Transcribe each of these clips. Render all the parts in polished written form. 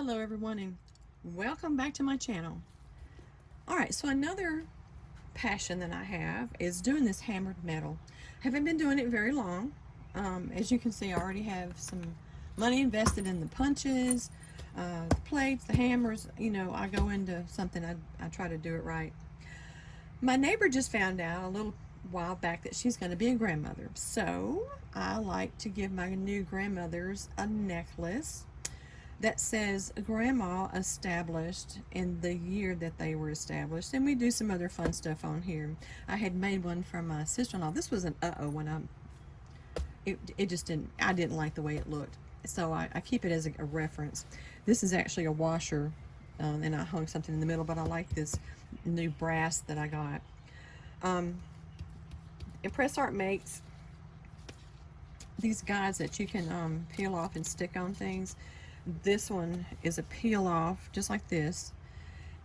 Hello everyone and welcome back to my channel. Alright, so another passion that I have is doing this hammered metal. Haven't been doing it very long. As you can see, I already have some money invested in the punches, the plates, the hammers. You know, I go into something, I try to do it right. My neighbor just found out a little while back that she's going to be a grandmother. So I like to give my new grandmothers a necklace that says Grandma established in the year that they were established, and we do some other fun stuff on here. I had made one for my sister-in-law. This was an when it just I didn't like the way it looked, so I keep it as a reference. This is actually a washer, and I hung something in the middle, but I like this new brass that I got. Impress Art makes these guides that you can peel off and stick on things. This one is a peel off just like this,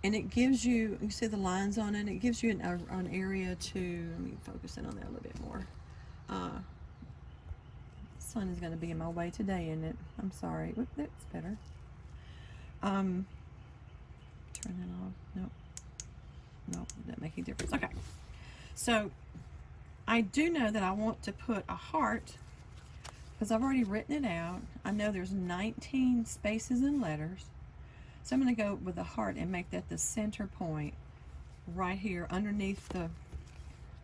and it gives you see the lines on it. It gives you an area to, let me focus in on that a little bit more. Sun is going to be in my way today, isn't it? I'm sorry. Whoop, that's better. Turn that off. Nope, doesn't make any difference. Okay, so I do know that I want to put a heart, because I've already written it out. I know there's 19 spaces and letters. So I'm going to go with a heart and make that the center point right here underneath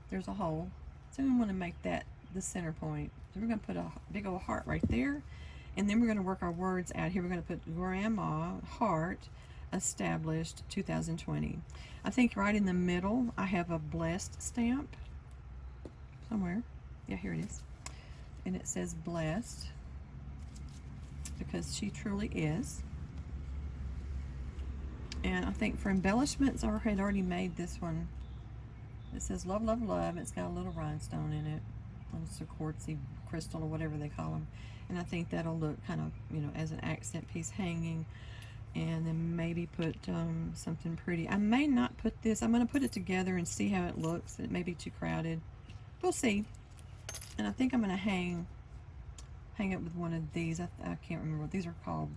there's a hole. So we want to make that the center point. So we're going to put a big old heart right there. And then we're going to work our words out here. We're going to put Grandma Heart established 2020. I think right in the middle I have a blessed stamp somewhere. Yeah, here it is. And it says blessed because she truly is. And I think for embellishments, I had already made this one. It says love, love, love. It's got a little rhinestone in it. It's a quartzy crystal or whatever they call them. And I think that'll look kind of, you know, as an accent piece hanging. And then maybe put something pretty. I may not put this. I'm going to put it together and see how it looks. It may be too crowded. We'll see. And I think I'm going to hang up with one of these. I can't remember what these are called.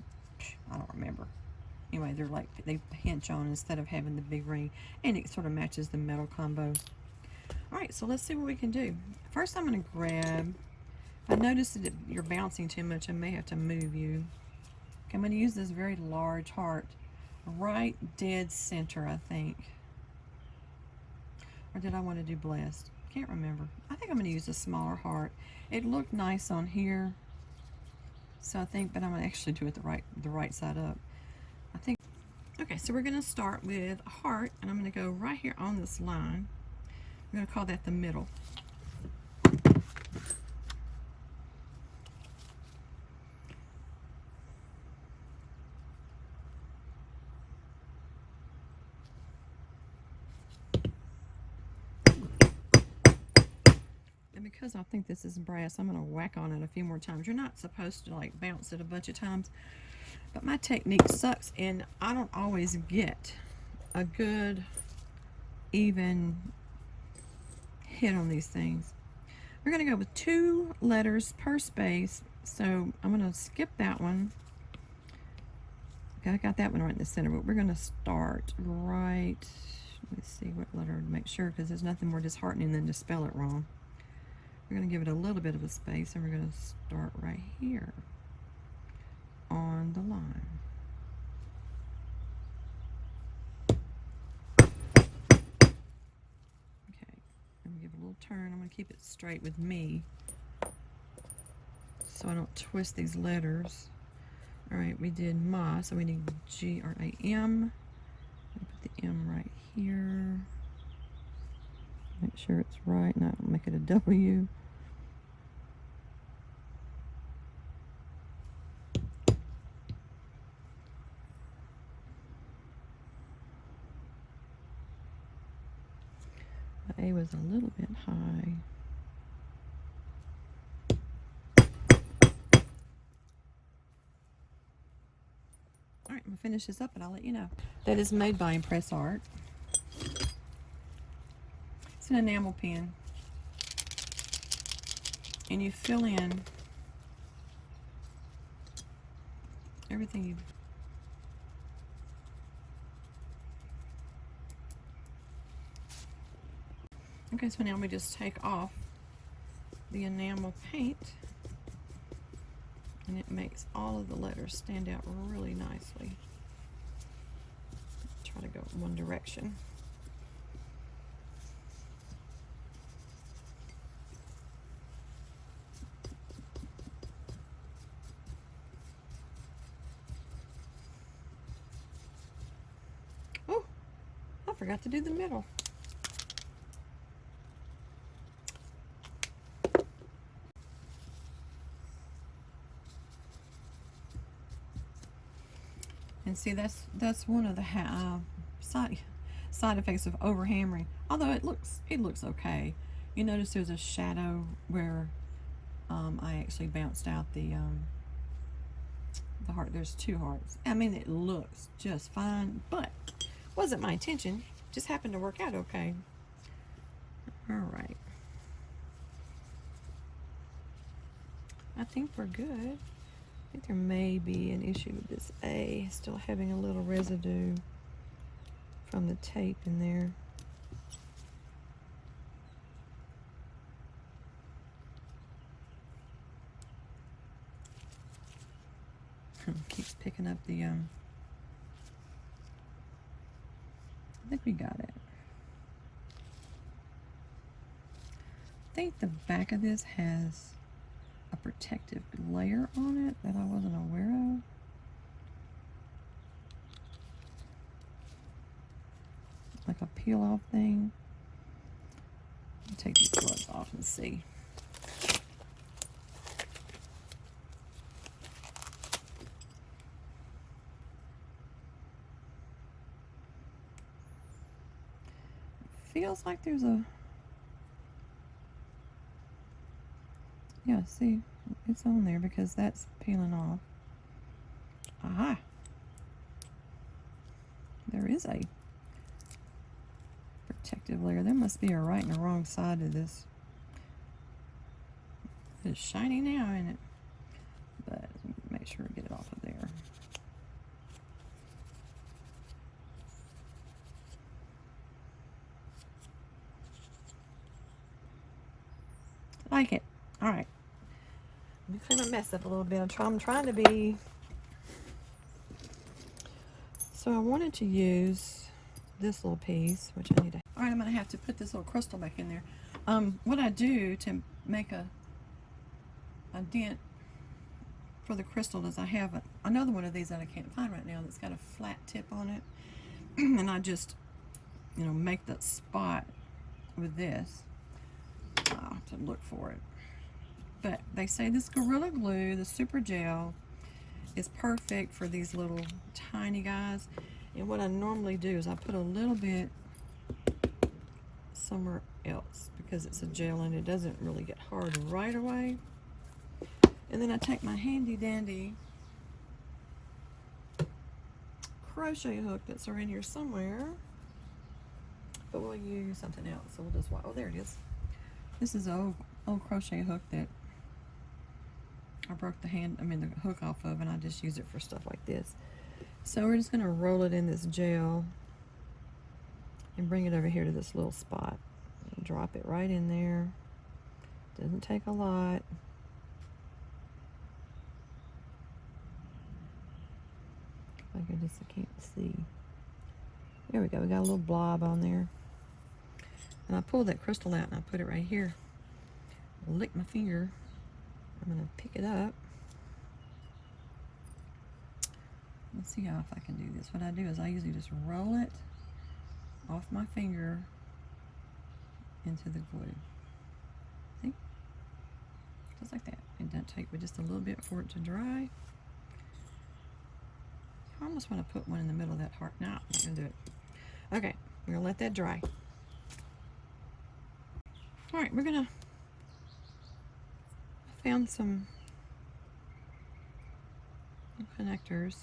I don't remember. Anyway, they're like, they hinge on instead of having the big ring, and it sort of matches the metal combo. All right, so let's see what we can do. First, I'm going to grab, if I notice that you're bouncing too much, I may have to move you. Okay, I'm going to use this very large heart right dead center, I think. Or did I want to do blessed? Can't remember. I think I'm going to use a smaller heart. It looked nice on here, so I think, but I'm going to actually do it the right side up. I think. Okay, so we're going to start with a heart, and I'm going to go right here on this line. We're going to call that the middle. Because I think this is brass, I'm going to whack on it a few more times. You're not supposed to like bounce it a bunch of times, but my technique sucks and I don't always get a good even hit on these things. We're going to go with 2 letters per space, so I'm going to skip that one. Okay, I got that one right in the center, but we're going to start right, let's see what letter to make sure, because there's nothing more disheartening than to spell it wrong. We're going to give it a little bit of a space, and we're going to start right here on the line. Okay, I'm going to give it a little turn. I'm going to keep it straight with me so I don't twist these letters. All right, we did ma, so we need G-R-A-M. Put the M right here. Make sure it's right, not make it a W. The A was a little bit high. All right, I'm gonna finish this up and I'll let you know. That is made by Impress Art. It's an enamel pen. And you fill in everything you Okay, so now we just take off the enamel paint, and it makes all of the letters stand out really nicely. Try to go in one direction. Oh, I forgot to do the middle. And see, that's one of the side effects of over hammering. Although it looks okay. You notice there's a shadow where I actually bounced out the heart. There's two hearts. I mean, it looks just fine, but wasn't my intention. Just happened to work out okay. All right. I think we're good. I think there may be an issue with this A, still having a little residue from the tape in there. Keeps picking up the, I think we got it. I think the back of this has a protective layer on it that I wasn't aware of. Like a peel off thing. I'll take these gloves off and see. Feels like there's a, yeah, see, it's on there because that's peeling off. Aha! There is a protective layer. There must be a right and a wrong side to this. It's shiny now, isn't it? But make sure we get it off of there. Like it. All right. Let me clean my mess up a little bit. I'm trying to be. So I wanted to use this little piece, which I need to. All right, I'm going to have to put this little crystal back in there. What I do to make a dent for the crystal is I have another one of these that I can't find right now that's got a flat tip on it. And I just, make that spot with this. I'll have to look for it. But they say this Gorilla Glue, the Super Gel, is perfect for these little tiny guys. And what I normally do is I put a little bit somewhere else because it's a gel and it doesn't really get hard right away. And then I take my handy dandy crochet hook that's around here somewhere. But we'll use something else. So we'll just, oh, there it is. This is an old crochet hook that I broke the hook off of, and I just use it for stuff like this. So we're just going to roll it in this gel and bring it over here to this little spot. And drop it right in there. Doesn't take a lot. I can't see. There we go. We got a little blob on there. And I pulled that crystal out and I put it right here. Lick my finger. I'm going to pick it up. Let's see how if I can do this. What I do is I usually just roll it off my finger into the glue. See? Just like that. It doesn't take but just a little bit for it to dry. I almost want to put one in the middle of that heart. No, I'm not going to do it. Okay, we're going to let that dry. Alright, we're going to... I found some connectors.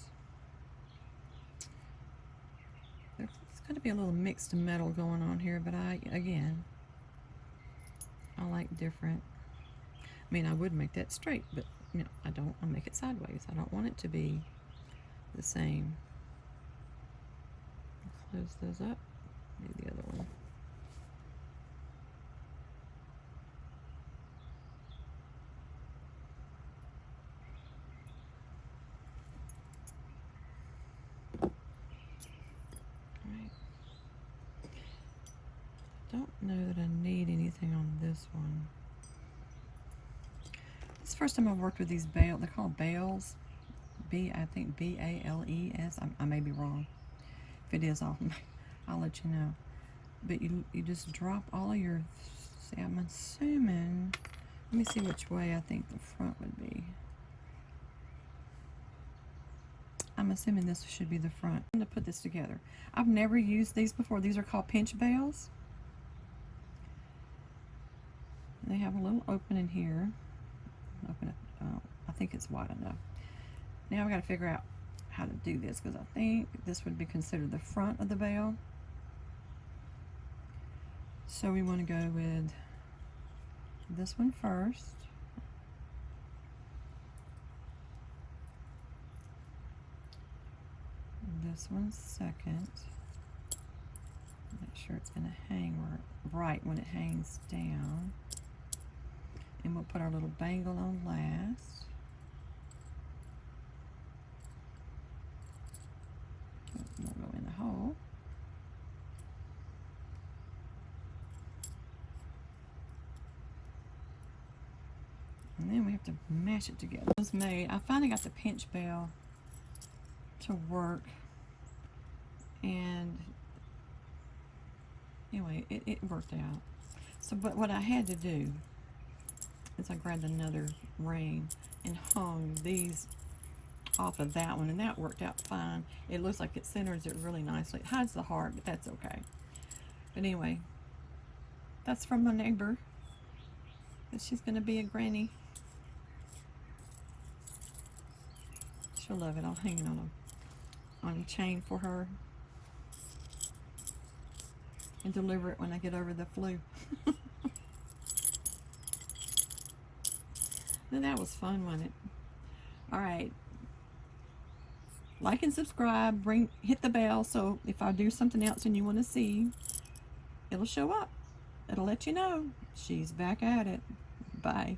There's got to be a little mixed metal going on here, but I like different. I mean, I would make that straight, but I don't. I'll make it sideways. I don't want it to be the same. Close those up. Do the other one. don't know that I need anything on this one. This is the first time I've worked with these bales. They're called bales. I think B-A-L-E-S. I may be wrong. If it is, I'll let you know. But you just drop all of your, see, I'm assuming, let me see which way I think the front would be. I'm assuming this should be the front. I'm going to put this together. I've never used these before. These are called pinch bales. They have a little opening here. Open it. I think it's wide enough. Now I've got to figure out how to do this, because I think this would be considered the front of the bale. So we want to go with this one first. This one second. Make sure it's going to hang right when it hangs down. And we'll put our little bangle on last. We'll go in the hole. And then we have to mash it together. It was made. I finally got the pinch bale to work. And anyway, it worked out. So, but what I had to do is I grabbed another ring and hung these off of that one, and that worked out fine. It looks like it centers it really nicely. It hides the heart, but that's okay. But anyway, that's from my neighbor. She's going to be a granny. She'll love it. I'll hang it on a chain for her and deliver it when I get over the flu. Now that was fun, wasn't it? All right. Like and subscribe. Hit the bell so if I do something else and you want to see, it'll show up. It'll let you know. She's back at it. Bye.